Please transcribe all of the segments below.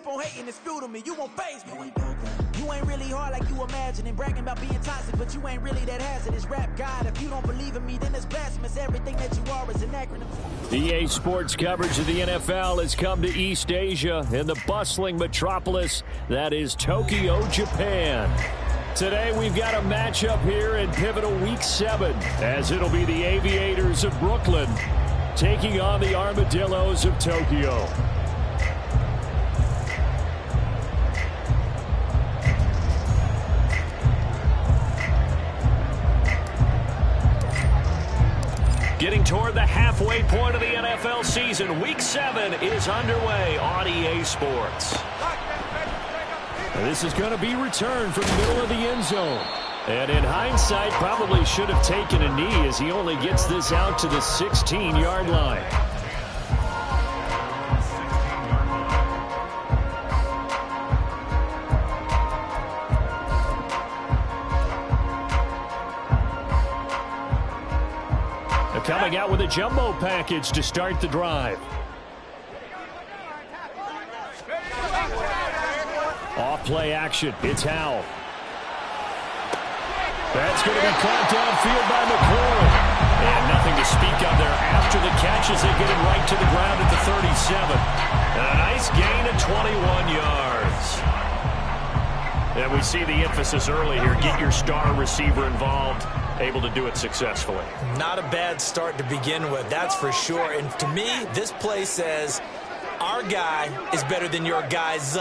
keep on hating, it's fuel to me. You won't faze me. You ain't really hard like you imagining. Bragging about being toxic, but you ain't really that hazardous. Rap God, if you don't believe in me, then it's blasphemous. Everything that you are is an acronym. EA Sports coverage of the NFL has come to East Asia in the bustling metropolis that is Tokyo, Japan. Today we've got a matchup here in pivotal Week 7, as it'll be the Aviators of Brooklyn taking on the Armadillos of Tokyo. Getting toward the halfway point of the NFL season, Week 7 is underway on EA Sports. This is going to be returned from the middle of the end zone. And in hindsight, probably should have taken a knee as he only gets this out to the 16-yard line. Coming out with a jumbo package to start the drive. Off play action. It's Howell. That's going to be caught downfield by McLaurin. And nothing to speak of there after the catch as they get him right to the ground at the 37. And a nice gain of 21 yards. And we see the emphasis early here. Get your star receiver involved. Able to do it successfully. Not a bad start to begin with, that's for sure. And to me, this play says our guy is better than your guys.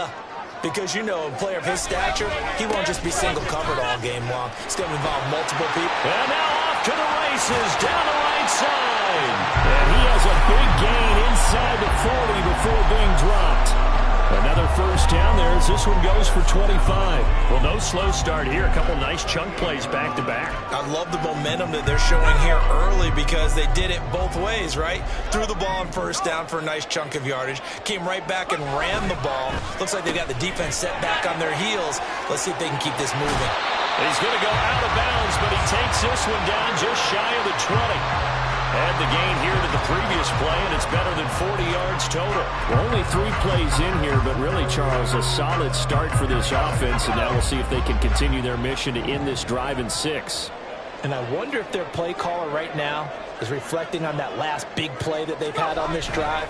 Because, you know, a player of his stature, he won't just be single covered all game long. He's going to involve multiple people. And now off to the races down the right side. And he has a big gain inside the 40 before being dropped. Another first down there as this one goes for 25. Well, no slow start here. A couple nice chunk plays back-to-back. I love the momentum that they're showing here early because they did it both ways, right? Threw the ball on first down for a nice chunk of yardage. Came right back and ran the ball. Looks like they got the defense set back on their heels. Let's see if they can keep this moving. He's going to go out of bounds, but he takes this one down just shy of the 20. Add the gain here to the previous play, and it's better than 40 yards total. Well, only 3 plays in here, but really, Charles, a solid start for this offense, and now we'll see if they can continue their mission to end this drive in 6. And I wonder if their play caller right now is reflecting on that last big play that they've had on this drive.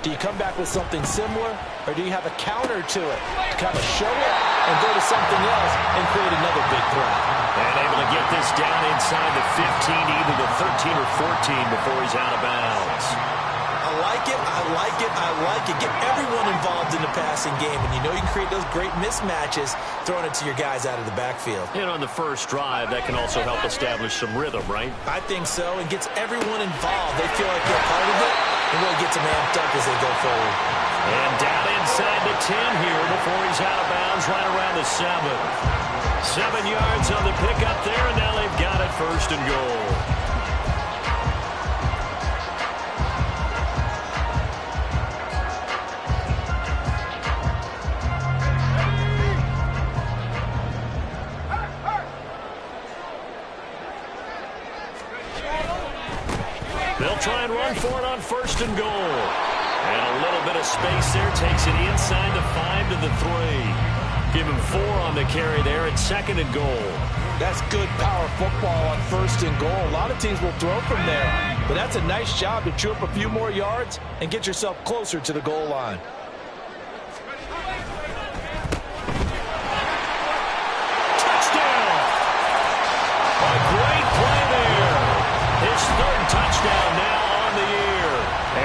Do you come back with something similar, or do you have a counter to it to kind of show it and go to something else and create another big play? And able to get this down inside the 15, either the 13 or 14 before he's out of bounds. I like it, I like it, I like it. Get everyone involved in the passing game, and you know you can create those great mismatches throwing it to your guys out of the backfield. And on the first drive, that can also help establish some rhythm, right? I think so. It gets everyone involved. They feel like they're part of it, and really gets them amped up as they go forward. And down inside the 10 here before he's out of bounds, right around the 7. 7 yards on the pickup there, and now they've got it first and goal. They'll try and run for it on first and goal. And a little bit of space there takes it inside the 5 to the 3. Give him 4 on the carry there at second and goal. That's good power football on first and goal. A lot of teams will throw from there, but that's a nice job to chew up a few more yards and get yourself closer to the goal line. Touchdown! A great play there. His 3rd touchdown now on the year.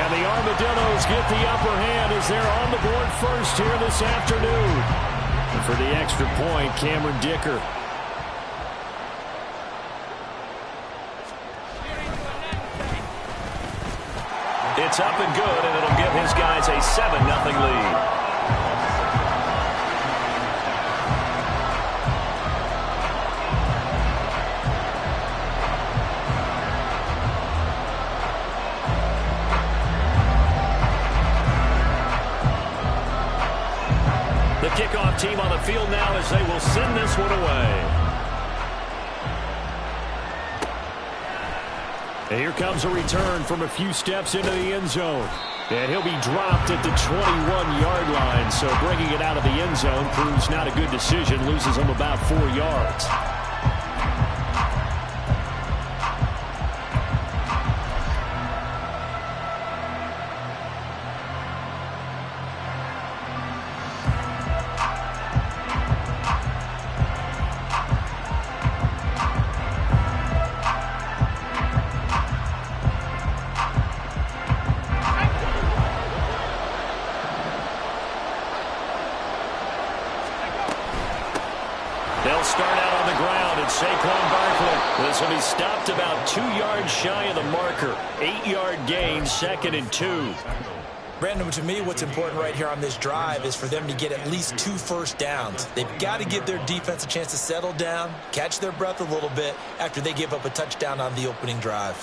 And the Armadillos get the upper hand as they're on the board first here this afternoon. And for the extra point, Cameron Dicker. It's up and good, and it'll give his guys a 7-0 lead. The kickoff team on the field now as they will send this one away. And here comes a return from a few steps into the end zone. And he'll be dropped at the 21-yard line. So bringing it out of the end zone proves not a good decision. Loses him about 4 yards. They'll start out on the ground, and Saquon Barkley. This will be stopped about 2 yards shy of the marker. 8-yard gain, 2nd and 2. Brandon, to me, what's important right here on this drive is for them to get at least 2 first downs. They've got to give their defense a chance to settle down, catch their breath a little bit after they give up a touchdown on the opening drive.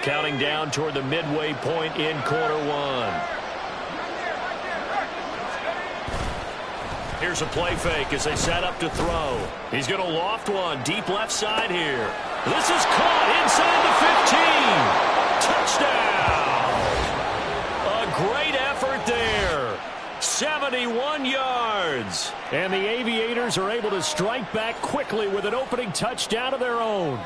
Counting down toward the midway point in quarter one. Here's a play fake as they set up to throw. He's going to loft one deep left side here. This is caught inside the 15. Touchdown. A great effort there. 71 yards. And the Aviators are able to strike back quickly with an opening touchdown of their own.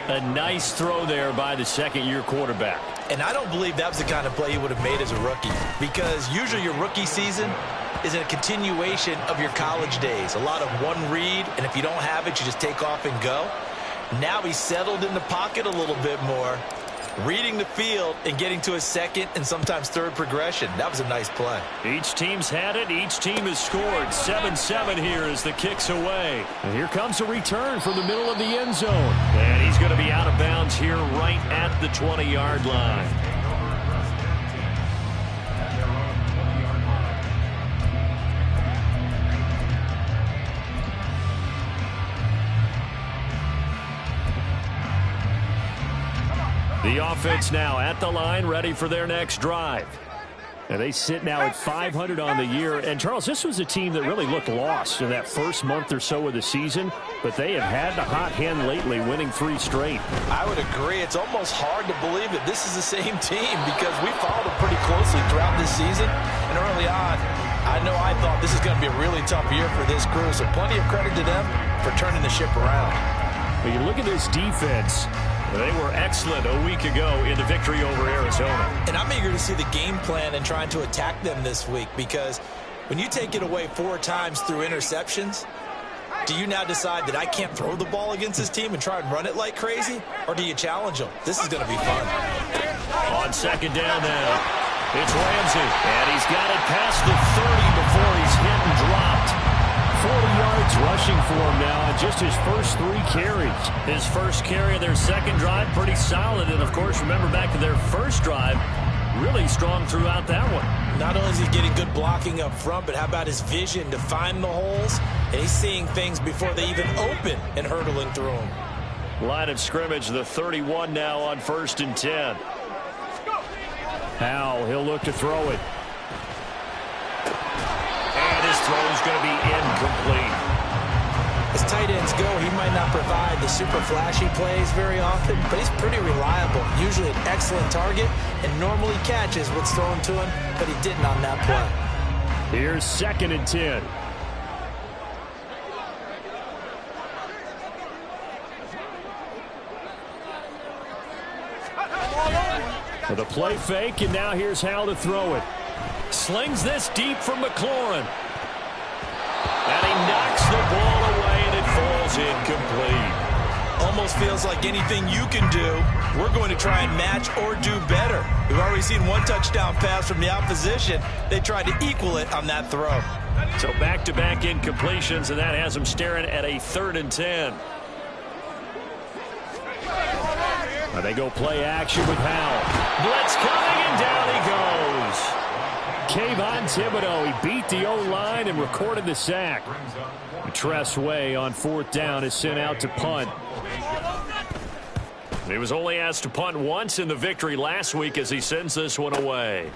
A nice throw there by the second-year quarterback. And I don't believe that was the kind of play he would have made as a rookie, because usually your rookie season is a continuation of your college days. A lot of one read, and if you don't have it, you just take off and go. Now he's settled in the pocket a little bit more, reading the field and getting to a second and sometimes third progression. That was a nice play. Each team's had it. Each team has scored. 7-7 here as the kick's away. And here comes a return from the middle of the end zone. And he's going to be out of bounds here right at the 20-yard line. The offense now at the line, ready for their next drive. And they sit now at 500 on the year. And, Charles, this was a team that really looked lost in that first month or so of the season, but they have had the hot hand lately, winning 3 straight. I would agree. It's almost hard to believe that this is the same team, because we followed them pretty closely throughout this season. And early on, I thought this is going to be a really tough year for this crew, so plenty of credit to them for turning the ship around. When you look at this defense, they were excellent a week ago in the victory over Arizona. And I'm eager to see the game plan and trying to attack them this week, because when you take it away 4 times through interceptions, do you now decide that I can't throw the ball against this team and try and run it like crazy? Or do you challenge them? This is going to be fun. On second down now, it's Ramsey. And he's got it past the 30 before he's hit and dropped. 40 yards rushing for him now on just his first 3 carries. His first carry of their second drive, pretty solid. And, of course, remember back to their first drive, really strong throughout that one. Not only is he getting good blocking up front, but how about his vision to find the holes? And he's seeing things before they even open and hurdling through them. Line of scrimmage, the 31 now on 1st and 10. Howell, he'll look to throw it. And his throw is going to be incomplete. As tight ends go, he might not provide the super flashy plays very often, but he's pretty reliable. Usually an excellent target and normally catches what's thrown to him, but he didn't on that play. Here's 2nd and 10. With a play fake, and now here's Howell to throw it. Slings this deep from McLaurin. And he knocks the ball away, and it falls incomplete. Almost feels like anything you can do, we're going to try and match or do better. We've already seen 1 touchdown pass from the opposition. They tried to equal it on that throw. So back-to-back incompletions, and that has them staring at a 3rd and 10. Now they go play action with Howell. Blitz coming, and down he goes. Kayvon Thibodeau, he beat the O-line and recorded the sack. Tress Way on 4th down is sent out to punt. He was only asked to punt once in the victory last week as he sends this one away.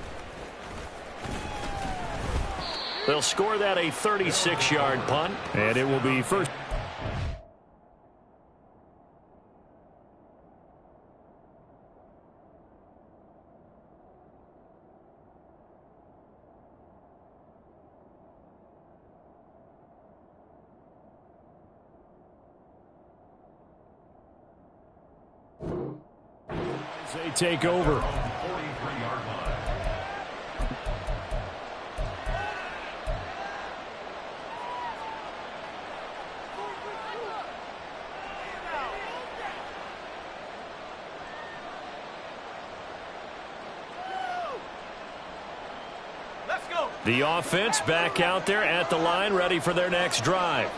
They'll score that a 36-yard punt, and it will be first. They take over. The offense back out there at the line, ready for their next drive.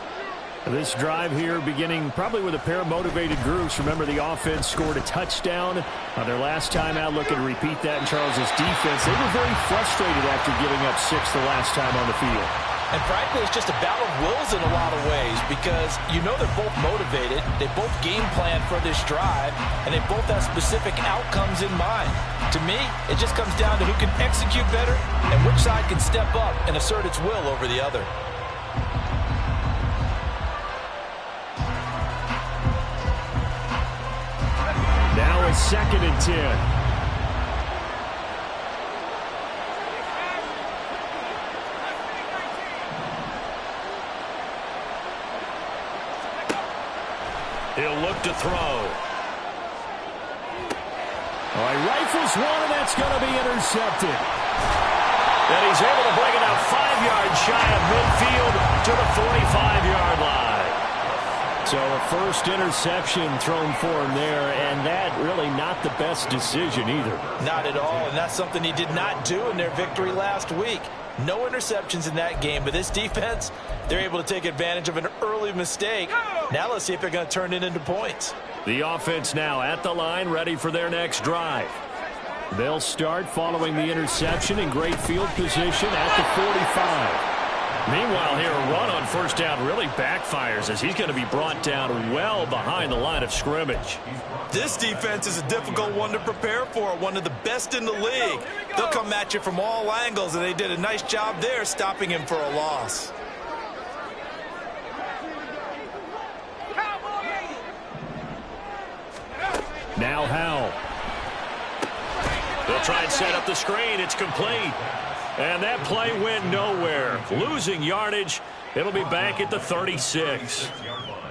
This drive here beginning probably with a pair of motivated groups. Remember, the offense scored a touchdown on their last time out. Looking to repeat that in Charles's defense. They were very frustrated after giving up 6 the last time on the field. And frankly, it's just a battle of wills in a lot of ways because you know they're both motivated. They both game plan for this drive, and they both have specific outcomes in mind. To me, it just comes down to who can execute better and which side can step up and assert its will over the other. Now it's 2nd and 10. He'll look to throw. All right, rifles one, and that's going to be intercepted. And he's able to bring it out 5 yards shy of midfield to the 45-yard line. So a first interception thrown for him there, and that really not the best decision either. Not at all, and that's something he did not do in their victory last week. No interceptions in that game, but this defense, they're able to take advantage of an early mistake. Now let's see if they're going to turn it into points. The offense now at the line, ready for their next drive. They'll start following the interception in great field position at the 45. Meanwhile, here a run on first down really backfires as he's going to be brought down well behind the line of scrimmage. This defense is a difficult one to prepare for, one of the best in the league. They'll come at you from all angles, and they did a nice job there stopping him for a loss. Now Howell. They'll try and set up the screen. It's complete. And that play went nowhere. Losing yardage. It'll be back at the 36.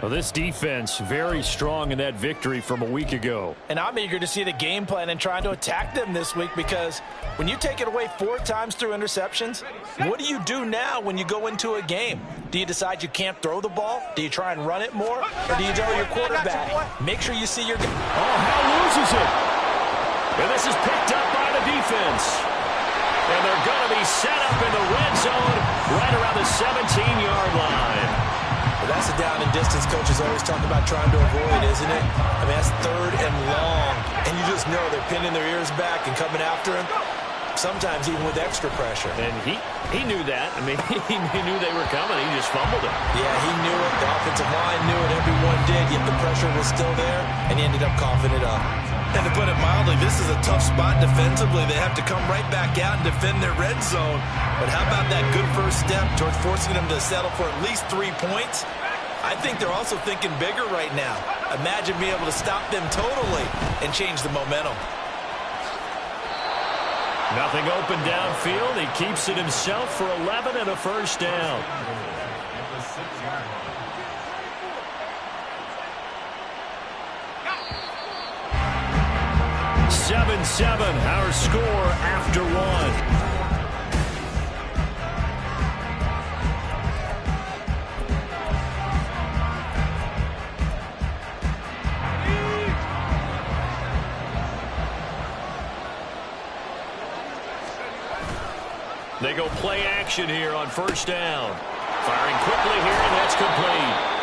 Well, this defense very strong in that victory from a week ago. And I'm eager to see the game plan and trying to attack them this week because when you take it away 4 times through interceptions, what do you do now when you go into a game? Do you decide you can't throw the ball? Do you try and run it more? Or do you tell your quarterback, make sure you see your... Oh, Howell loses it. And this is picked up by the defense. And they're going to be set up in the red zone right around the 17-yard line. Well, that's the down and distance coaches always talk about trying to avoid, isn't it? I mean, that's 3rd and long. And you just know they're pinning their ears back and coming after him, sometimes even with extra pressure. And he knew that. I mean, he knew they were coming. He just fumbled it. Yeah, he knew it. The offensive line knew it. Everyone did, yet the pressure was still there, and he ended up coughing it up. And to put it mildly, this is a tough spot defensively. They have to come right back out and defend their red zone. But how about that good first step towards forcing them to settle for at least 3 points? I think they're also thinking bigger right now. Imagine being able to stop them totally and change the momentum. Nothing open downfield. He keeps it himself for 11 and a first down. 7-7, our score after 1. They go play action here on first down. Firing quickly here, and that's complete.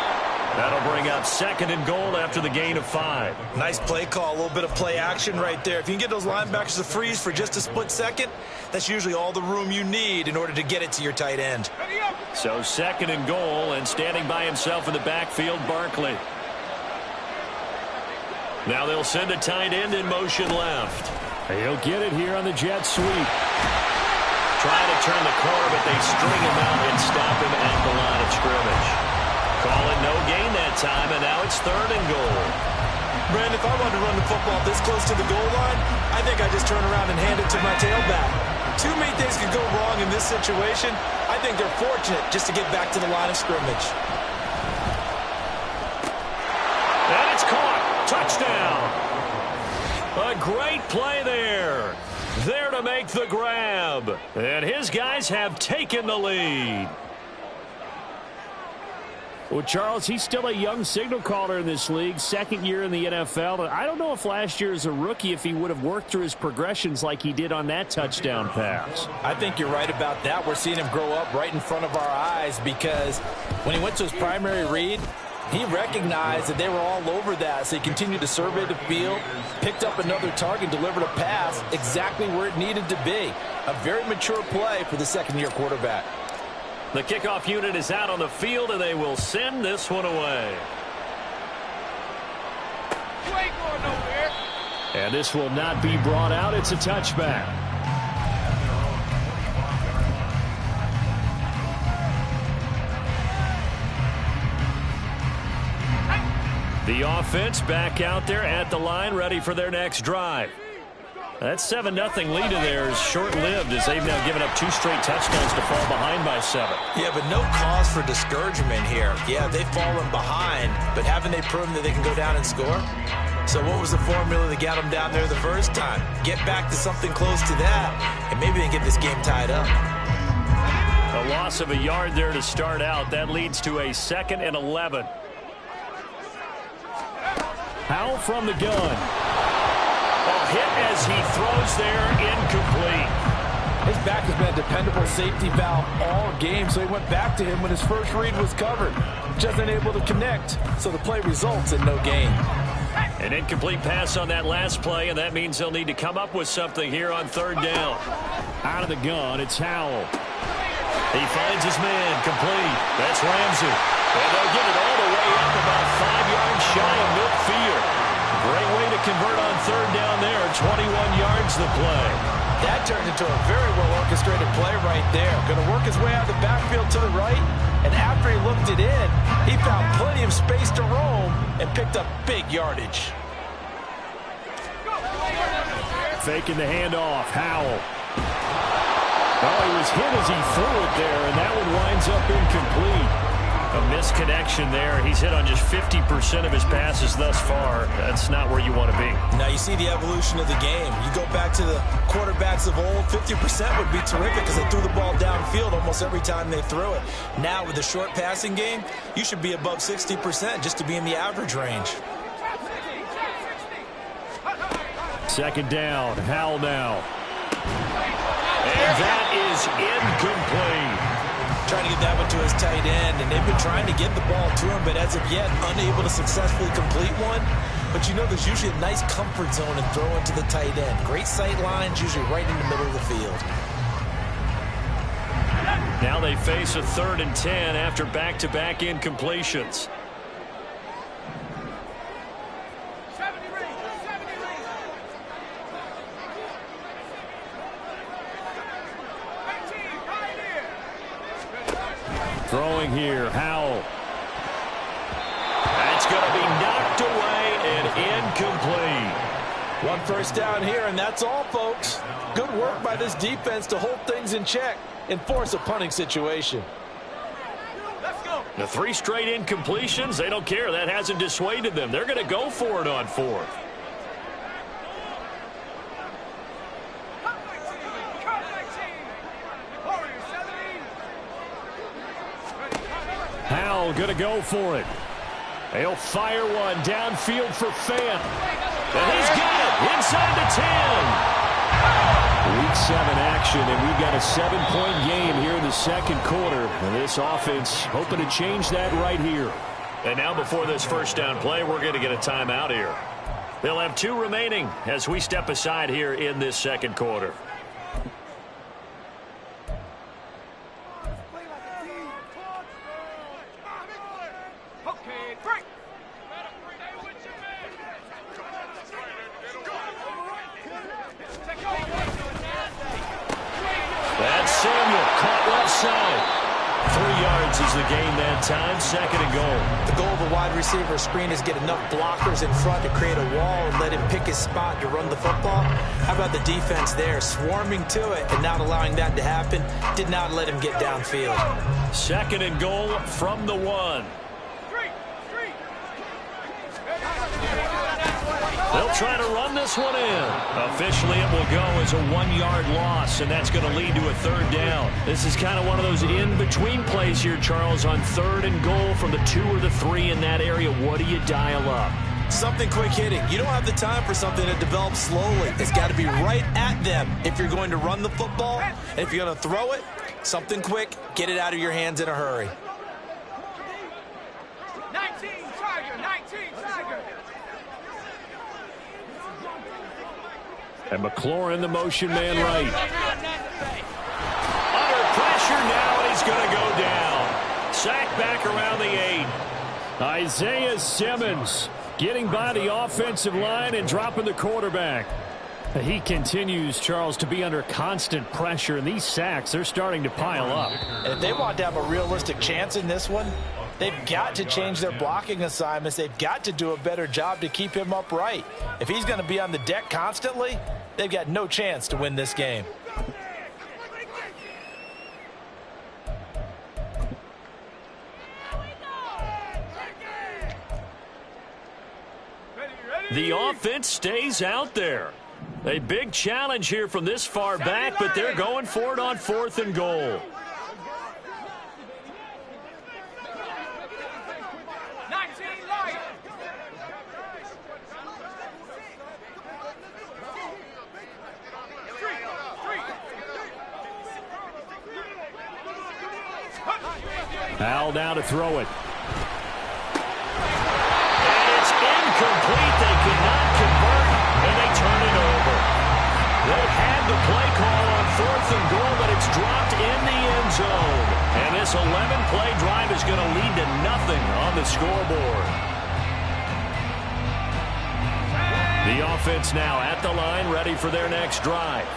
That'll bring up 2nd and goal after the gain of 5. Nice play call, a little bit of play action right there. If you can get those linebackers to freeze for just a split second, that's usually all the room you need in order to get it to your tight end. So 2nd and goal, and standing by himself in the backfield, Barkley. Now they'll send a tight end in motion left. He'll get it here on the jet sweep. Trying to turn the corner, but they string him out and stop him at the line of scrimmage. Call it no gain that time, and now it's 3rd and goal. Brandon, if I wanted to run the football this close to the goal line, I think I just turn around and hand it to my tailback. Too many things could go wrong in this situation. I think they're fortunate just to get back to the line of scrimmage. And it's caught. Touchdown. A great play there. There to make the grab. And his guys have taken the lead. Well, Charles, he's still a young signal caller in this league, second year in the NFL. I don't know if last year as a rookie, if he would have worked through his progressions like he did on that touchdown pass. I think you're right about that. We're seeing him grow up right in front of our eyes because when he went to his primary read, he recognized that they were all over that, so he continued to survey the field, picked up another target, delivered a pass exactly where it needed to be. A very mature play for the second-year quarterback. The kickoff unit is out on the field, and they will send this one away. You ain't going nowhere. And this will not be brought out. It's a touchback. The offense back out there at the line, ready for their next drive. That 7-0 lead of theirs short-lived as they've now given up 2 straight touchdowns to fall behind by 7. Yeah, but no cause for discouragement here. Yeah, they've fallen behind, but haven't they proven that they can go down and score? So what was the formula that got them down there the first time? Get back to something close to that, and maybe they can get this game tied up. A loss of a yard there to start out. That leads to a 2nd and 11. Howell from the gun. A hit as he throws there, incomplete. His back has been a dependable safety valve all game, so he went back to him when his first read was covered. Just unable to connect, so the play results in no gain. An incomplete pass on that last play, and that means they'll need to come up with something here on 3rd down. Out of the gun, it's Howell. He finds his man, complete. That's Ramsey. And they'll get it all the way up about 5 yards shy of midfield. Great way to convert on 3rd down there. 21 yards the play. That turned into a very well-orchestrated play right there. Going to work his way out of the backfield to the right. And after he looked it in, he found plenty of space to roam and picked up big yardage. Faking the handoff. Howell. Oh, he was hit as he threw it there, and that one winds up incomplete. A misconnection there. He's hit on just 50% of his passes thus far. That's not where you want to be. Now you see the evolution of the game. You go back to the quarterbacks of old, 50% would be terrific because they threw the ball downfield almost every time they threw it. Now with the short passing game, you should be above 60% just to be in the average range. 2nd down. Howell now. And that is incomplete. Trying to get that one to his tight end, and they've been trying to get the ball to him, but as of yet, unable to successfully complete one. But you know there's usually a nice comfort zone in throwing to the tight end. Great sight lines, usually right in the middle of the field. Now they face a 3rd and 10 after back-to-back incompletions. Throwing here, Howell. That's going to be knocked away and incomplete. 1 first down here, and that's all, folks. Good work by this defense to hold things in check and force a punting situation. Let's go. The 3 straight incompletions, they don't care. That hasn't dissuaded them. They're going to go for it on 4th. Howell going to go for it. They'll fire one downfield for Fant. And he's got it inside the 10. Week 7 action, and we've got a 7-point game here in the 2nd quarter. And this offense hoping to change that right here. And now before this first down play, we're going to get a timeout here. They'll have 2 remaining as we step aside here in this 2nd quarter. Time, 2nd and goal. The goal of a wide receiver screen is get enough blockers in front to create a wall and let him pick his spot to run the football. How about the defense there, swarming to it and not allowing that to happen? Did not let him get downfield. 2nd and goal from the 1. They'll try to run this one in. Officially, it will go as a 1-yard loss, and that's going to lead to a third down. This is kind of one of those in-between plays here, Charles, on 3rd and goal from the 2 or the 3 in that area. What do you dial up? Something quick hitting. You don't have the time for something that develops slowly. It's got to be right at them if you're going to run the football. And if you're going to throw it, something quick, get it out of your hands in a hurry. 19 Tiger, 19 Tiger. And McLaurin, the motion man right. Under pressure now, and he's going to go down. Sack back around the 8. Isaiah Simmons getting by the offensive line and dropping the quarterback. He continues, Charles, to be under constant pressure, and these sacks, they're starting to pile up. And if they want to have a realistic chance in this one, they've got to change their blocking assignments. They've got to do a better job to keep him upright. If he's going to be on the deck constantly, they've got no chance to win this game. The offense stays out there. A big challenge here from this far back, but they're going for it on 4th and goal. Al now to throw it. And it's incomplete. They could not convert, and they turn it over. They had the play call on 4th and goal, but it's dropped in the end zone. And this 11-play drive is going to lead to nothing on the scoreboard. The offense now at the line, ready for their next drive.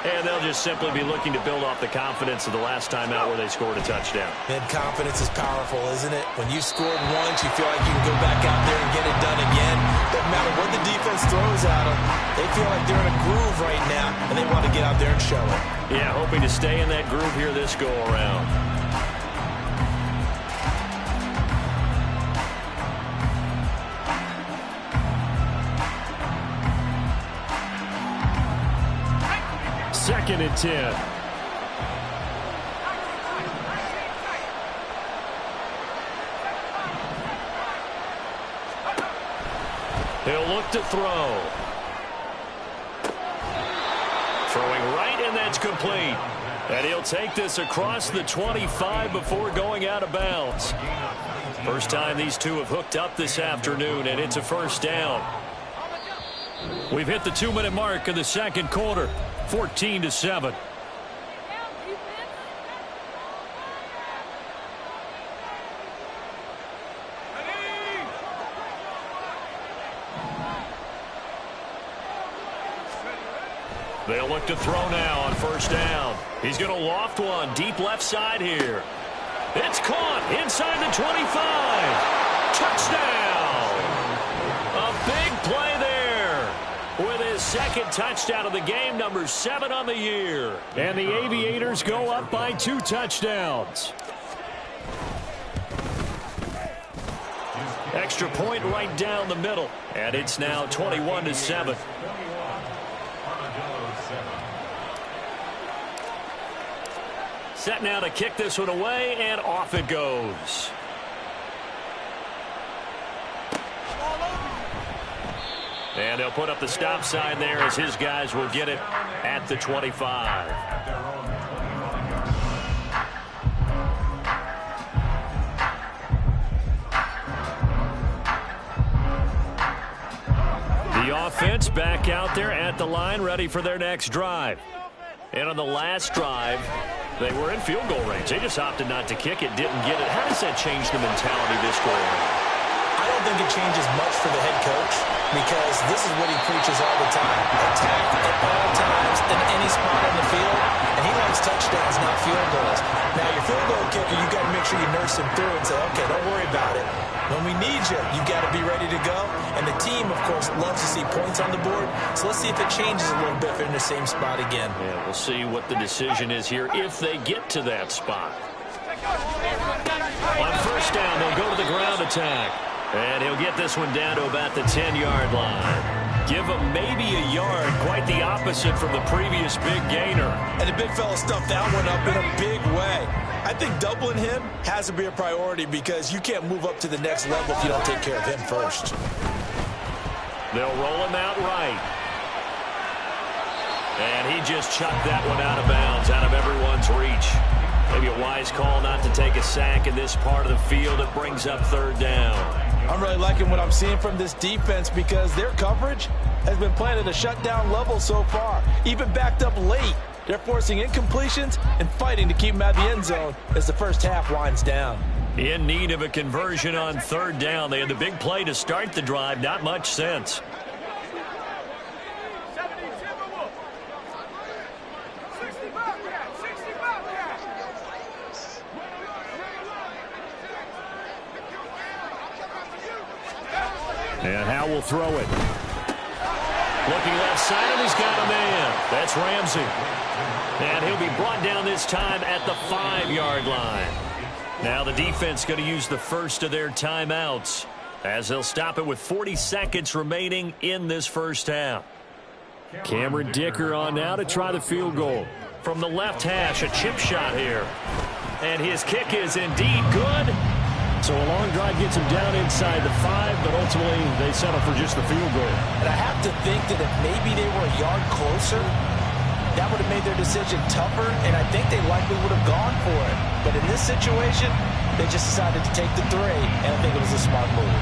And they'll just simply be looking to build off the confidence of the last time out where they scored a touchdown. And confidence is powerful, isn't it? When you scored once, you feel like you can go back out there and get it done again. Doesn't matter what the defense throws at them. They feel like they're in a groove right now, and they want to get out there and show it. Yeah, hoping to stay in that groove here this go-around. Second and 10. He'll look to throw. Throwing right, and that's complete. And he'll take this across the 25 before going out of bounds. First time these two have hooked up this afternoon, and it's a first down. We've hit the 2-minute mark of the second quarter. 14-7. They'll look to throw now on first down. He's going to loft one deep left side here. It's caught inside the 25. Touchdown. A big play there. With his second touchdown of the game, number 7 on the year. And the Aviators go up by 2 touchdowns. Extra point right down the middle. And it's now 21-7. Set now to kick this one away, and off it goes. And they'll put up the stop sign there as his guys will get it at the 25. The offense back out there at the line, ready for their next drive. And on the last drive, they were in field goal range. They just opted not to kick it, didn't get it. How does that change the mentality this go around? I don't think it changes much for the head coach, because this is what he preaches all the time. Attack at all times in any spot on the field, and he likes touchdowns, not field goals. Now, your field goal kicker, you've got to make sure you nurse him through and say, okay, don't worry about it. When we need you, you've got to be ready to go. And the team, of course, loves to see points on the board. So let's see if it changes a little bit if they're in the same spot again. Yeah, we'll see what the decision is here if they get to that spot. On first down, they'll go to the ground attack. And he'll get this one down to about the 10-yard line. Give him maybe a yard, quite the opposite from the previous big gainer. And the big fella stuffed that one up in a big way. I think doubling him has to be a priority because you can't move up to the next level if you don't take care of him first. They'll roll him out right. And he just chucked that one out of bounds, out of everyone's reach. Maybe a wise call not to take a sack in this part of the field. It brings up third down. I'm really liking what I'm seeing from this defense because their coverage has been playing at a shutdown level so far. Even backed up late. They're forcing incompletions and fighting to keep them out of the end zone as the first half winds down. In need of a conversion on third down. They had the big play to start the drive. Not much sense. And Howe will throw it. Looking left side, and he's got a man. That's Ramsey. And he'll be brought down this time at the 5-yard line. Now the defense going to use the first of their timeouts as they'll stop it with 40 seconds remaining in this first half. Cameron Dicker on now to try the field goal. From the left hash, a chip shot here. And his kick is indeed good. So a long drive gets him down inside the 5, but ultimately they settle for just the field goal. And I have to think that if maybe they were a yard closer, that would have made their decision tougher, and I think they likely would have gone for it. But in this situation, they just decided to take the 3, and I think it was a smart move.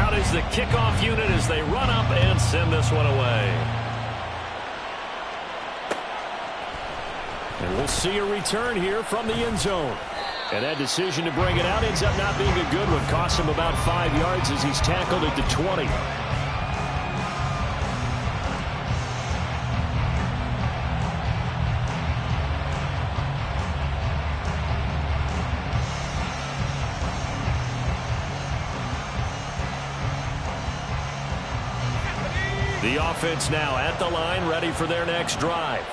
Out is the kickoff unit as they run up and send this one away. And we'll see a return here from the end zone. And that decision to bring it out ends up not being a good one. Cost him about 5 yards as he's tackled at the 20. The offense now at the line, ready for their next drive.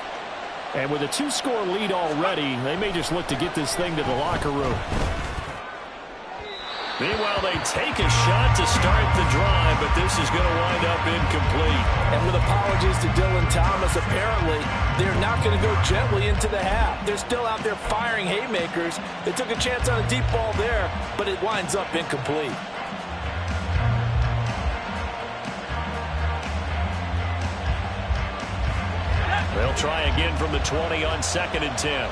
And with a 2-score lead already, they may just look to get this thing to the locker room. Meanwhile, they take a shot to start the drive, but this is going to wind up incomplete. And with apologies to Dylan Thomas, apparently they're not going to go gently into the half. They're still out there firing haymakers. They took a chance on a deep ball there, but it winds up incomplete. They'll try again from the 20 on 2nd and 10.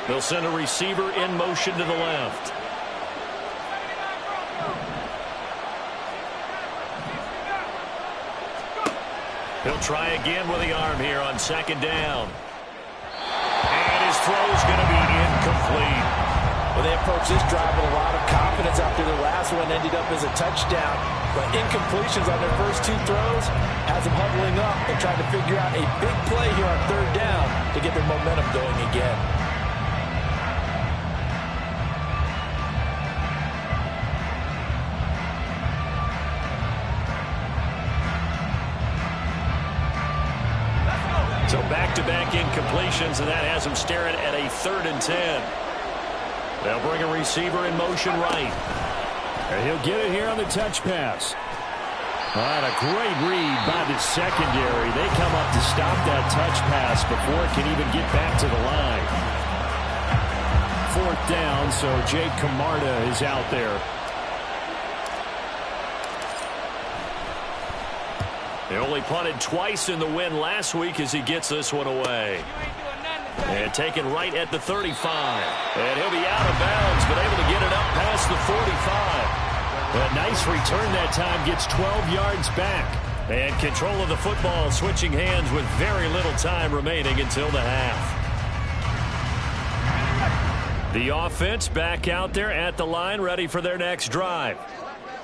They'll send a receiver in motion to the left. He'll try again with the arm here on 2nd down. And his throw's going to be incomplete. Well, they approached this drive with a lot of confidence after their last one ended up as a touchdown. But incompletions on their first 2 throws has them huddling up and trying to figure out a big play here on 3rd down to get their momentum going again. So back-to-back incompletions, and that has them staring at a 3rd and 10. They'll bring a receiver in motion right. And he'll get it here on the touch pass. All right, a great read by the secondary. They come up to stop that touch pass before it can even get back to the line. 4th down, so Jake Camarda is out there. They only punted twice in the win last week as he gets this one away. And taken right at the 35. And he'll be out of bounds, but able to get it up past the 45. A nice return that time, gets 12 yards back. And control of the football switching hands with very little time remaining until the half. The offense back out there at the line, ready for their next drive.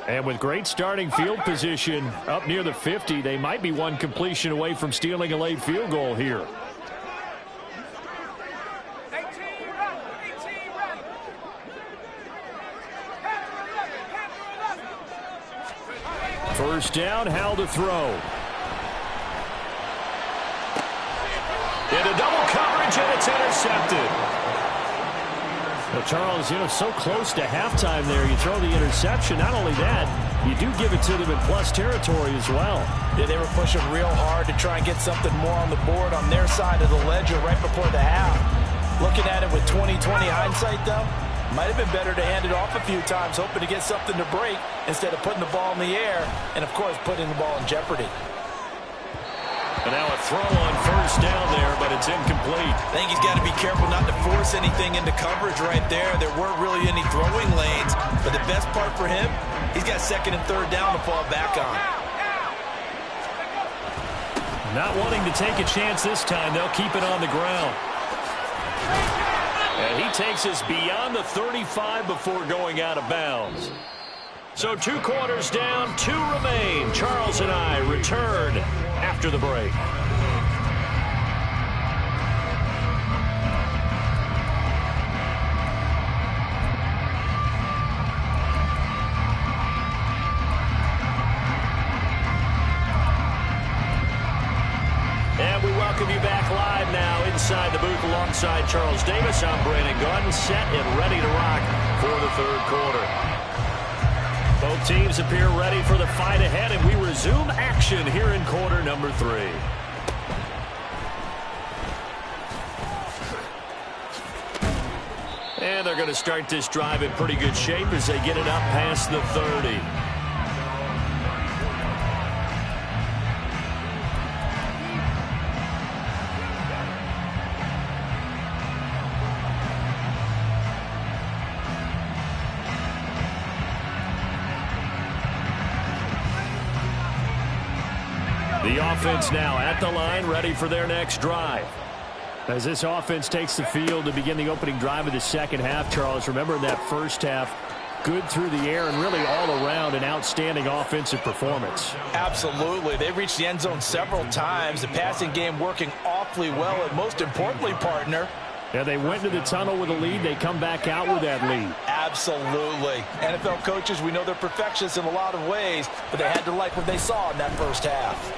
And with great starting field position up near the 50, they might be one completion away from stealing a late field goal here. First down, Howe to throw. Into double coverage, and it's intercepted. Well, Charles, so close to halftime there. You throw the interception. Not only that, you do give it to them in plus territory as well. Yeah, they were pushing real hard to try and get something more on the board on their side of the ledger right before the half. Looking at it with 20/20 hindsight, though, might have been better to hand it off a few times, hoping to get something to break instead of putting the ball in the air and, of course, putting the ball in jeopardy. And now a throw on first down there, but it's incomplete. I think he's got to be careful not to force anything into coverage right there. There weren't really any throwing lanes, but the best part for him, he's got second and third down to fall back on. Not wanting to take a chance this time, they'll keep it on the ground. And he takes us beyond the 35 before going out of bounds. So 2 quarters down, 2 remain. Charles and I return after the break. And we welcome you back live now inside the booth alongside Charles Davis. I'm Brandon Gaudin, set and ready to rock for the third quarter. Both teams appear ready for the fight ahead, and we resume action here in quarter number 3. And they're going to start this drive in pretty good shape as they get it up past the 30. The offense now at the line, ready for their next drive. As this offense takes the field to begin the opening drive of the second half, Charles, remember in that first half, good through the air and really all around an outstanding offensive performance. Absolutely. They reached the end zone several times. The passing game working awfully well, and most importantly, partner, yeah, they went to the tunnel with a lead. They come back out with that lead. Absolutely. NFL coaches, we know they're perfectionists in a lot of ways, but they had to like what they saw in that first half.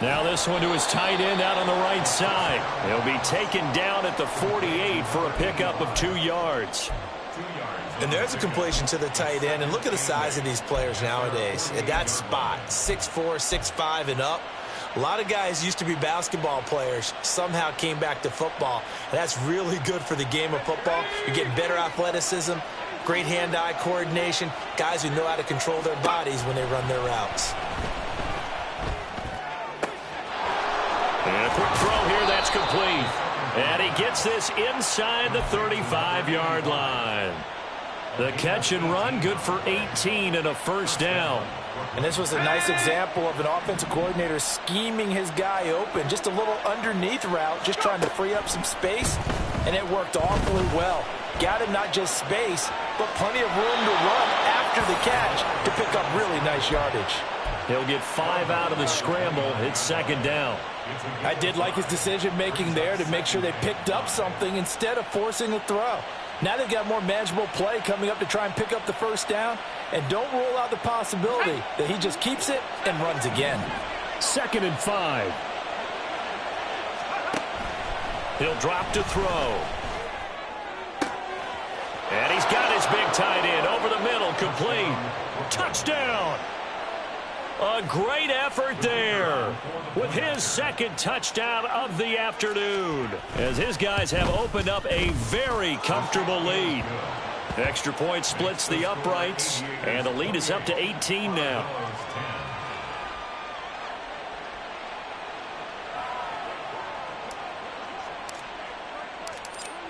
Now this one to his tight end out on the right side. He'll be taken down at the 48 for a pickup of 2 yards. And there's a completion to the tight end. And look at the size of these players nowadays. At that spot, 6'4", 6'5", and up. A lot of guys used to be basketball players, somehow came back to football. And that's really good for the game of football. You're getting better athleticism, great hand-eye coordination, guys who know how to control their bodies when they run their routes. And a quick throw here, that's complete. And he gets this inside the 35-yard line. The catch and run, good for 18 and a first down. And this was a nice example of an offensive coordinator scheming his guy open. Just a little underneath route, just trying to free up some space, and it worked awfully well. Got him not just space, but plenty of room to run after the catch to pick up really nice yardage. He'll get 5 out of the scramble. It's second down. I did like his decision-making there to make sure they picked up something instead of forcing a throw. Now they've got more manageable play coming up to try and pick up the first down, and don't rule out the possibility that he just keeps it and runs again. 2nd and 5. He'll drop to throw. And he's got his big tight end over the middle, complete. Touchdown! A great effort there with his second touchdown of the afternoon, as his guys have opened up a very comfortable lead. Extra point splits the uprights, and the lead is up to 18 now.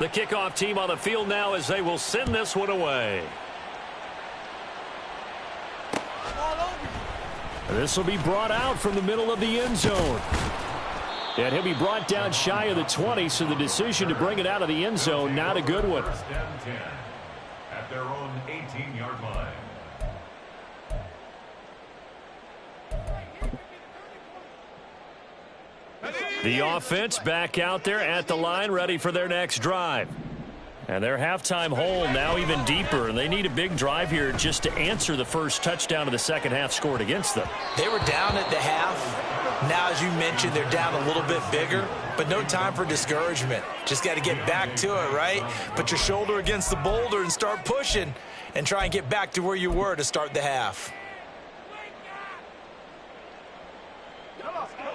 The kickoff team on the field now as they will send this one away. This will be brought out from the middle of the end zone. And he'll be brought down shy of the 20, so the decision to bring it out of the end zone, not a good one. First down 10 at their own 18-yard line. The offense back out there at the line, ready for their next drive. And their halftime hole now even deeper, and they need a big drive here just to answer the first touchdown of the second half scored against them. They were down at the half. Now, as you mentioned, they're down a little bit bigger, but no time for discouragement. Just got to get back to it, right? Put your shoulder against the boulder and start pushing and try and get back to where you were to start the half.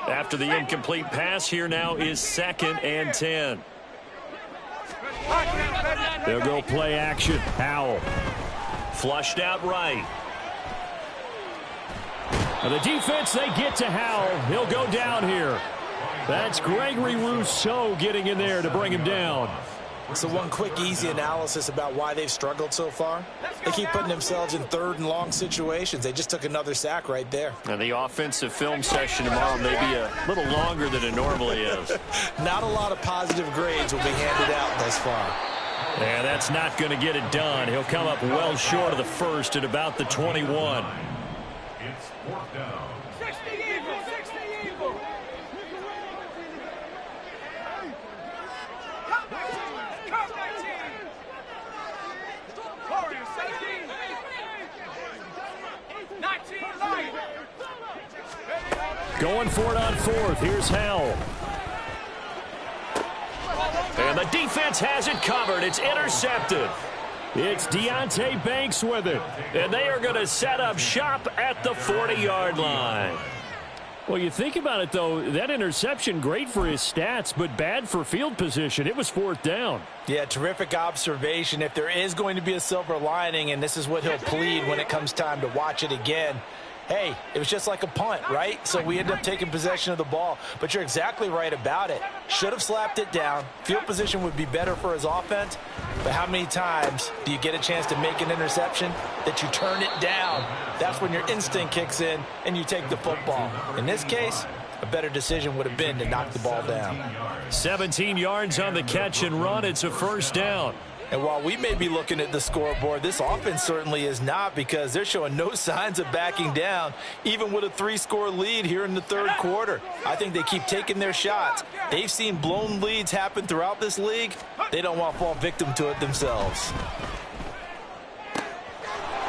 After the incomplete pass, here now is 2nd and 10. They'll go play action. Howell. Flushed out right. And the defense, they get to Howell. He'll go down here. That's Gregory Rousseau getting in there to bring him down. So one quick, easy analysis about why they've struggled so far. They keep putting themselves in 3rd and long situations. They just took another sack right there. And the offensive film session tomorrow may be a little longer than it normally is. Not a lot of positive grades will be handed out thus far. And that's not going to get it done. He'll come up well short of the first at about the 21. It's 4th down. 60 Eagle, 60 Eagle. Come 19. Warriors 17. 19 light. Going for it on 4th. Here's Howell. And the defense has it covered. It's intercepted. It's Deonte Banks with it. And they are going to set up shop at the 40-yard line. Well, you think about it, though, that interception, great for his stats, but bad for field position. It was 4th down. Yeah, terrific observation. If there is going to be a silver lining, and this is what he'll plead when it comes time to watch it again, hey, it was just like a punt, right? So we end up taking possession of the ball. But you're exactly right about it. Should have slapped it down. Field position would be better for his offense. But how many times do you get a chance to make an interception that you turn it down? That's when your instinct kicks in and you take the football. In this case, a better decision would have been to knock the ball down. 17 yards on the catch and run. It's a 1st down. And while we may be looking at the scoreboard, this offense certainly is not, because they're showing no signs of backing down, even with a 3-score lead here in the 3rd quarter. I think they keep taking their shots. They've seen blown leads happen throughout this league. They don't want to fall victim to it themselves.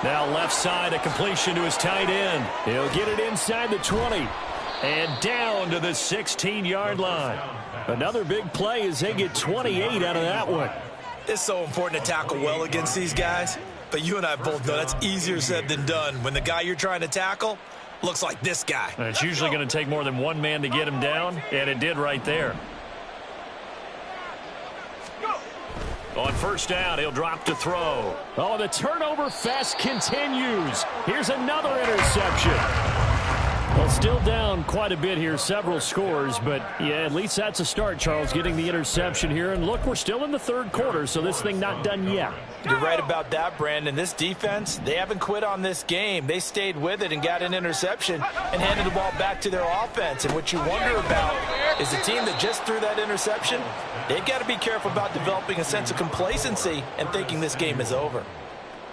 Now left side, a completion to his tight end. He'll get it inside the 20 and down to the 16-yard line. Another big play as they get 28 out of that one. It's so important to tackle well against these guys, but you and I both know that's easier said than done when the guy you're trying to tackle looks like this guy. And it's usually going to take more than one man to get him down, and it did right there. On 1st down, he'll drop to throw. Oh, the turnover fest continues. Here's another interception. Well, still down quite a bit here, several scores, but yeah, at least that's a start, Charles, getting the interception here. And look, we're still in the 3rd quarter, so this thing not done yet. You're right about that, Brandon. This defense, they haven't quit on this game. They stayed with it and got an interception and handed the ball back to their offense. And what you wonder about is the team that just threw that interception, they've got to be careful about developing a sense of complacency and thinking this game is over.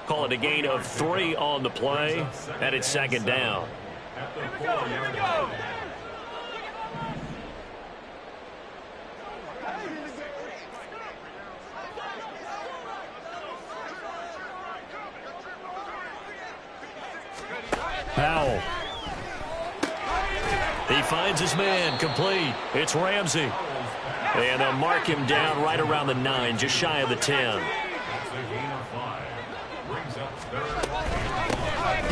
Call it a gain of 3 on the play, and it's 2nd down. At the 4-yard line. Howell. He finds his man, complete. It's Ramsey. And they'll mark him down right around the 9, just shy of the 10. That's a gain of 5. Brings up 3rd.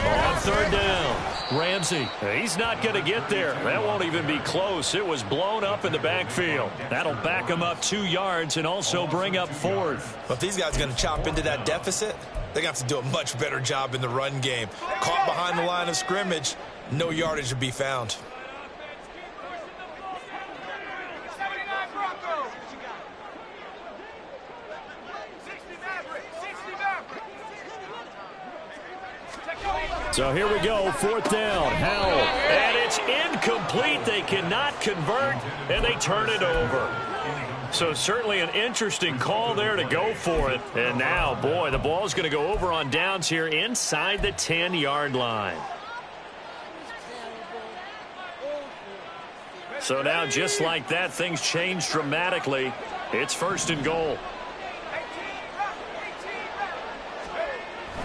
On 3rd down, Ramsey. He's not going to get there. That won't even be close. It was blown up in the backfield. That'll back him up 2 yards and also bring up 4th. But if these guys are going to chop into that deficit, they're going to have to do a much better job in the run game. Caught behind the line of scrimmage, no yardage to be found. 79 Broncos. 60 Maverick. 60 Maverick. So here we go, 4th down, Howell. And it's incomplete. They cannot convert, and they turn it over. So certainly an interesting call there to go for it. And now, boy, the ball's going to go over on downs here inside the 10-yard line. So now, just like that, things change dramatically. It's 1st and goal.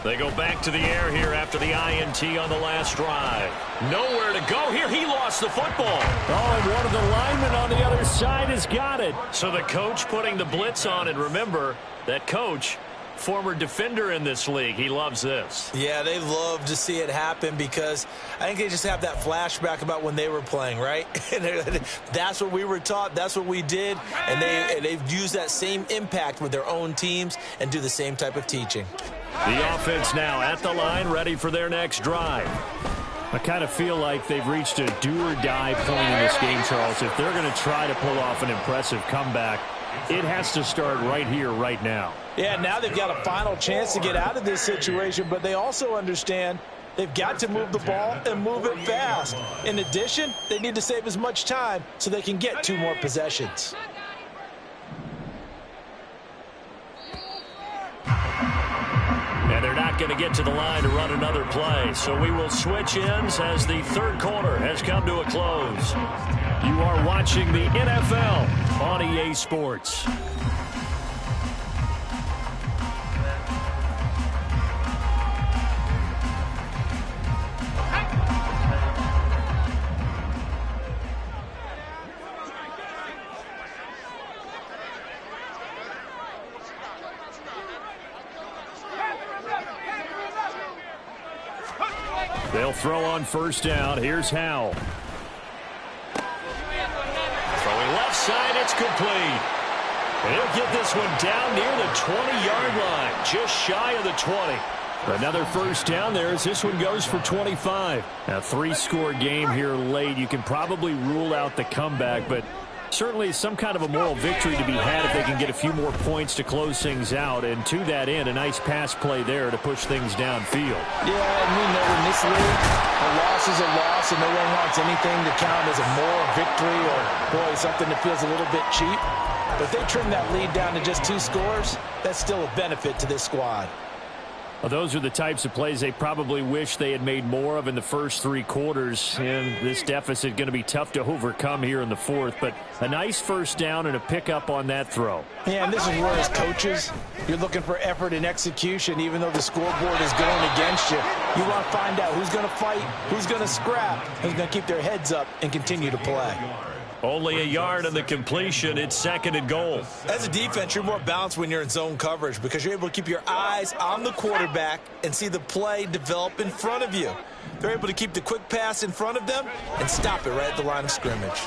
They go back to the air here after the INT on the last drive. Nowhere to go here. He lost the football. Oh, and one of the linemen on the other side has got it. So the coach putting the blitz on, and remember, that coach, former defender in this league. He loves this. Yeah, they love to see it happen because I think they just have that flashback about when they were playing, right? That's what we were taught. That's what we did. And they've used that same impact with their own teams and do the same type of teaching. The offense now at the line, ready for their next drive. I kind of feel like they've reached a do-or-die point in this game, Charles. If they're going to try to pull off an impressive comeback, it has to start right here, right now. Yeah, now they've got a final chance to get out of this situation, but they also understand they've got to move the ball and move it fast. In addition, they need to save as much time so they can get 2 more possessions. And they're not going to get to the line to run another play. So we will switch ends as the third quarter has come to a close. You are watching the NFL on EA Sports. They'll throw on first down. Here's Howell. Throwing left side, it's complete. And he'll get this one down near the 20-yard line, just shy of the 20. Another first down there as this one goes for 25. A 3-score game here late. You can probably rule out the comeback, but certainly some kind of a moral victory to be had if they can get a few more points to close things out. And to that end, a nice pass play there to push things downfield. Yeah, and we know in this league, a loss is a loss, and no one wants anything to count as a moral victory or, boy, something that feels a little bit cheap. But if they trim that lead down to just 2 scores, that's still a benefit to this squad. Well, those are the types of plays they probably wish they had made more of in the first 3 quarters. And this deficit going to be tough to overcome here in the fourth. But a nice first down and a pickup on that throw. Yeah, and this is where as coaches, you're looking for effort and execution. Even though the scoreboard is going against you, you want to find out who's going to fight, who's going to scrap, who's going to keep their heads up and continue to play. Only a yard on the completion. It's 2nd and goal. As a defense, you're more balanced when you're in zone coverage because you're able to keep your eyes on the quarterback and see the play develop in front of you. They're able to keep the quick pass in front of them and stop it right at the line of scrimmage.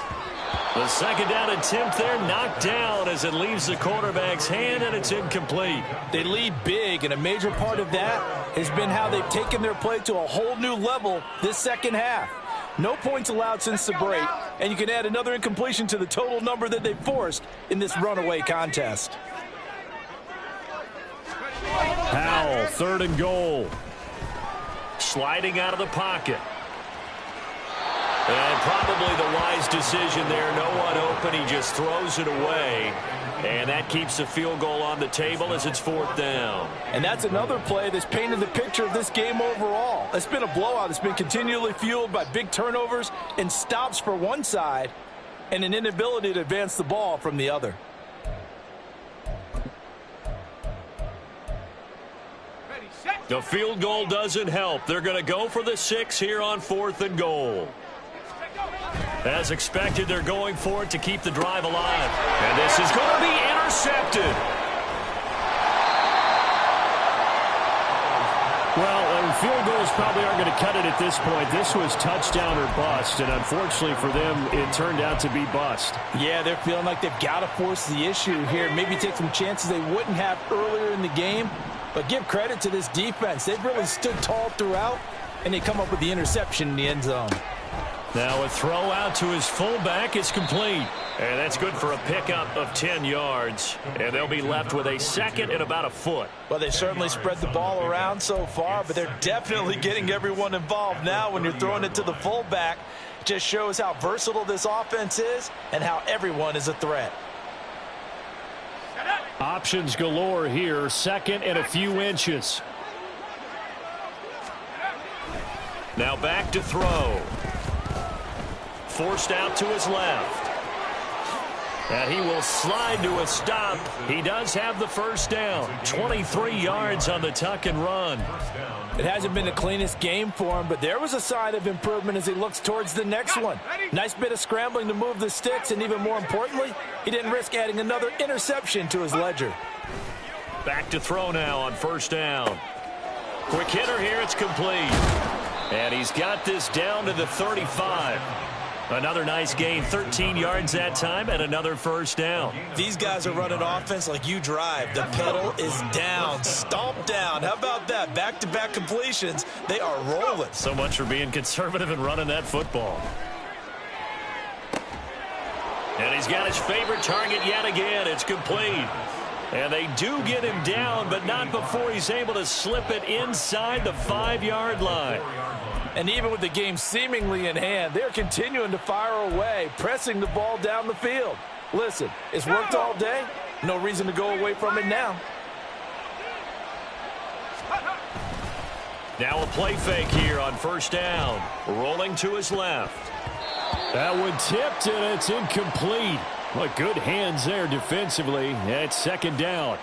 The 2nd down attempt there knocked down as it leaves the quarterback's hand, and it's incomplete. They lead big, and a major part of that has been how they've taken their play to a whole new level this second half. No points allowed since the break, and you can add another incompletion to the total number that they forced in this runaway contest. Howell, 3rd and goal. Sliding out of the pocket. And probably the wise decision there. No one open. He just throws it away. And that keeps the field goal on the table as it's 4th down. And that's another play that's painted the picture of this game overall. It's been a blowout. It's been continually fueled by big turnovers and stops for one side and an inability to advance the ball from the other. The field goal doesn't help. They're going to go for the 6 here on 4th and goal. As expected, they're going for it to keep the drive alive. And this is going to be intercepted. Well, field goals probably aren't going to cut it at this point. This was touchdown or bust, and unfortunately for them, it turned out to be bust. Yeah, they're feeling like they've got to force the issue here. Maybe take some chances they wouldn't have earlier in the game. But give credit to this defense. They've really stood tall throughout, and they come up with the interception in the end zone. Now a throw out to his fullback is complete. And that's good for a pickup of 10 yards. And they'll be left with a 2nd and about a foot. Well, they certainly spread the ball around so far, but they're definitely getting everyone involved now when you're throwing it to the fullback. It just shows how versatile this offense is and how everyone is a threat. Options galore here. 2nd and a few inches. Now back to throw. Forced out to his left. And he will slide to a stop. He does have the first down. 23 yards on the tuck and run. It hasn't been the cleanest game for him, but there was a sign of improvement as he looks towards the next one. Nice bit of scrambling to move the sticks, and even more importantly, he didn't risk adding another interception to his ledger. Back to throw now on first down. Quick hitter here, it's complete. And he's got this down to the 35. Another nice gain, 13 yards that time, and another first down. These guys are running offense like you drive. The pedal is down, stomp down. How about that? Back-to-back completions. They are rolling. So much for being conservative and running that football. And he's got his favorite target yet again. It's complete. And they do get him down, but not before he's able to slip it inside the 5-yard line. And even with the game seemingly in hand, they're continuing to fire away, pressing the ball down the field. Listen, it's worked all day. No reason to go away from it now. Now a play fake here on first down. Rolling to his left. That one tipped, and it's incomplete. Well, good hands there defensively. It's second down.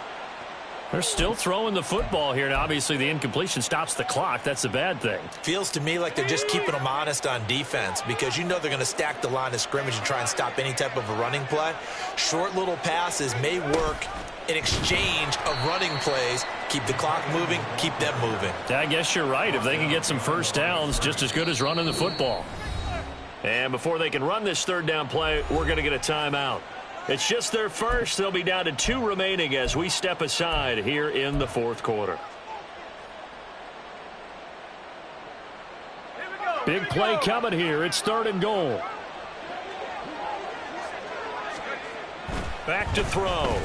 They're still throwing the football here, and obviously the incompletion stops the clock. That's a bad thing. Feels to me like they're just keeping them honest on defense because you know they're going to stack the line of scrimmage and try and stop any type of a running play. Short little passes may work in exchange of running plays. Keep the clock moving, keep them moving. I guess you're right. If they can get some first downs, just as good as running the football. And before they can run this third down play, we're going to get a timeout. It's just their first. They'll be down to 2 remaining as we step aside here in the fourth quarter. Big play coming here. It's 3rd and goal. Back to throw.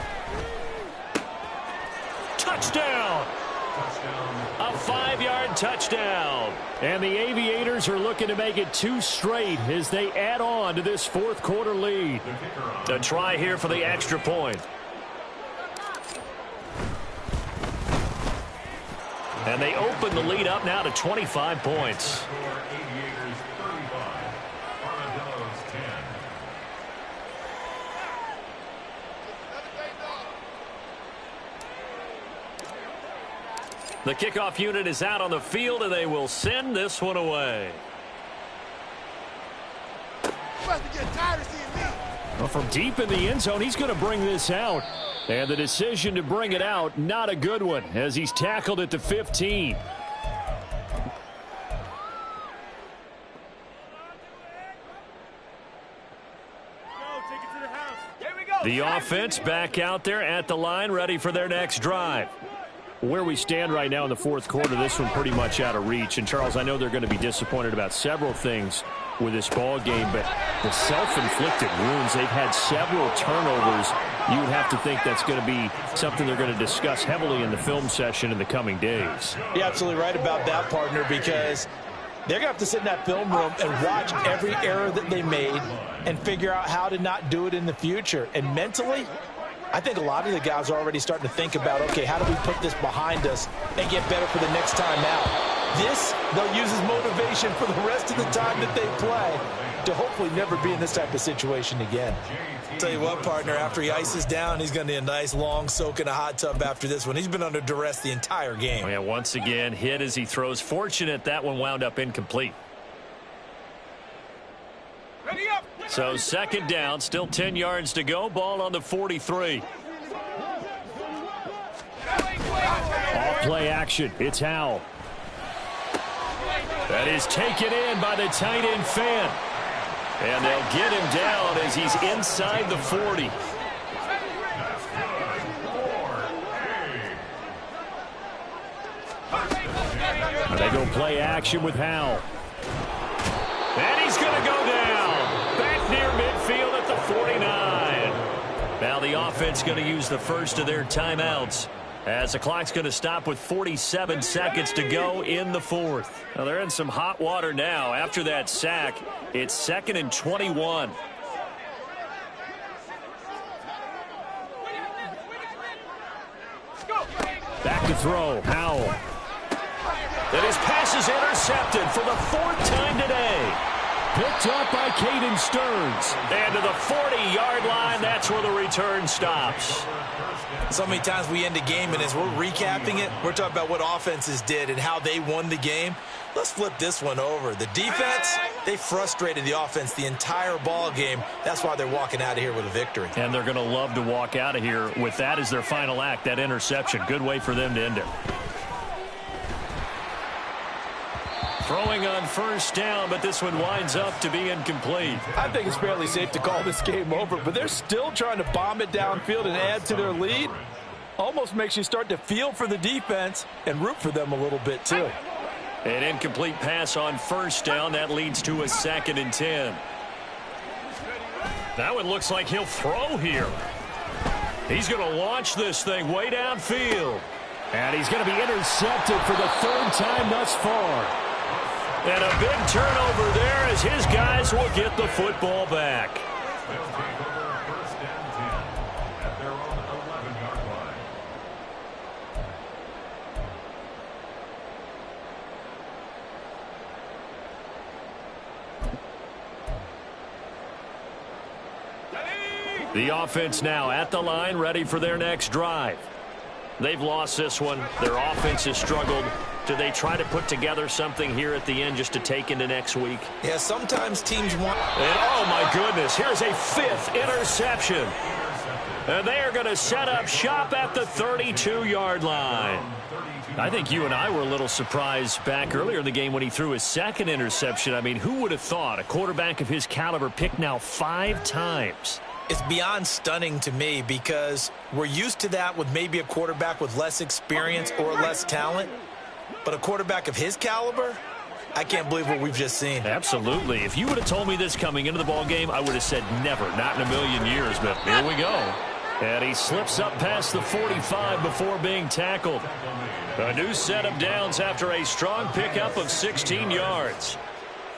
Touchdown! A 5-yard touchdown. And the Aviators are looking to make it 2 straight as they add on to this fourth quarter lead. A try here for the extra point. And they open the lead up now to 25 points. Aviators 35, Armadillos 10. The kickoff unit is out on the field, and they will send this one away. Well, from deep in the end zone, he's going to bring this out. And the decision to bring it out, not a good one, as he's tackled at the 15. The offense back out there at the line, ready for their next drive. Where we stand right now in the fourth quarter, this one pretty much out of reach. And, Charles, I know they're going to be disappointed about several things with this ball game, but the self-inflicted wounds, they've had several turnovers. You would have to think that's going to be something they're going to discuss heavily in the film session in the coming days. You're absolutely right about that, partner, because they're going to have to sit in that film room and watch every error that they made and figure out how to not do it in the future. And mentally, I think a lot of the guys are already starting to think about, okay, how do we put this behind us and get better for the next time out? This, they'll use as motivation for the rest of the time that they play to hopefully never be in this type of situation again. Tell you what, partner, after he ices down, he's going to need a nice long soak in a hot tub after this one. He's been under duress the entire game. Oh, yeah, once again, hit as he throws. Fortunate that one wound up incomplete. Ready up. So second down, still 10 yards to go. Ball on the 43. Off play action. It's Howell. That is taken in by the tight end Fan. And they'll get him down as he's inside the 40. And they go play action with Howell. And he's going to go down. Back near midfield at the 49. Now the offense going to use the first of their timeouts, as the clock's going to stop with 47 seconds to go in the fourth. Now they're in some hot water now. After that sack, it's 2nd and 21. Back to throw. Howell. And his pass is intercepted for the 4th time today. Picked up by Caden Stearns. And to the 40-yard line, that's where the return stops. So many times we end a game, and as we're recapping it, we're talking about what offenses did and how they won the game. Let's flip this one over. The defense, they frustrated the offense the entire ball game. That's why they're walking out of here with a victory. And they're going to love to walk out of here with that as their final act, that interception. Good way for them to end it. Throwing on first down, but this one winds up to be incomplete. I think it's fairly safe to call this game over, but they're still trying to bomb it downfield and add to their lead. Almost makes you start to feel for the defense and root for them a little bit too. An incomplete pass on first down. That leads to a 2nd and 10. That one looks like he'll throw here. He's going to launch this thing way downfield. And he's going to be intercepted for the 3rd time thus far. And a big turnover there as his guys will get the football back. They'll take over first and 10 at their own 11-yard line. The offense now at the line, ready for their next drive. They've lost this one. Their offense has struggled. Do they try to put together something here at the end just to take into next week? Yeah, sometimes teams want... And oh, my goodness, here's a 5th interception. And they are going to set up shop at the 32-yard line. I think you and I were a little surprised back earlier in the game when he threw his 2nd interception. I mean, who would have thought a quarterback of his caliber picked now 5 times? It's beyond stunning to me because we're used to that with maybe a quarterback with less experience or less talent. But a quarterback of his caliber, I can't believe what we've just seen. Absolutely. If you would have told me this coming into the ball game, I would have said never, not in a million years. But here we go. And he slips up past the 45 before being tackled. A new set of downs after a strong pickup of 16 yards.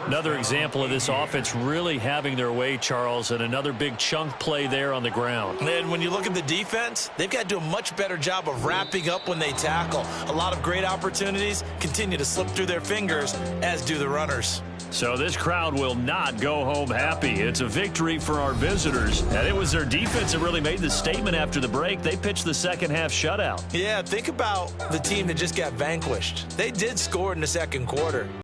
Another example of this offense really having their way, Charles, and another big chunk play there on the ground. And when you look at the defense, they've got to do a much better job of wrapping up when they tackle. A lot of great opportunities continue to slip through their fingers, as do the runners. So this crowd will not go home happy. It's a victory for our visitors. And it was their defense that really made the statement after the break. They pitched the second-half shutout. Yeah, think about the team that just got vanquished. They did score in the second quarter.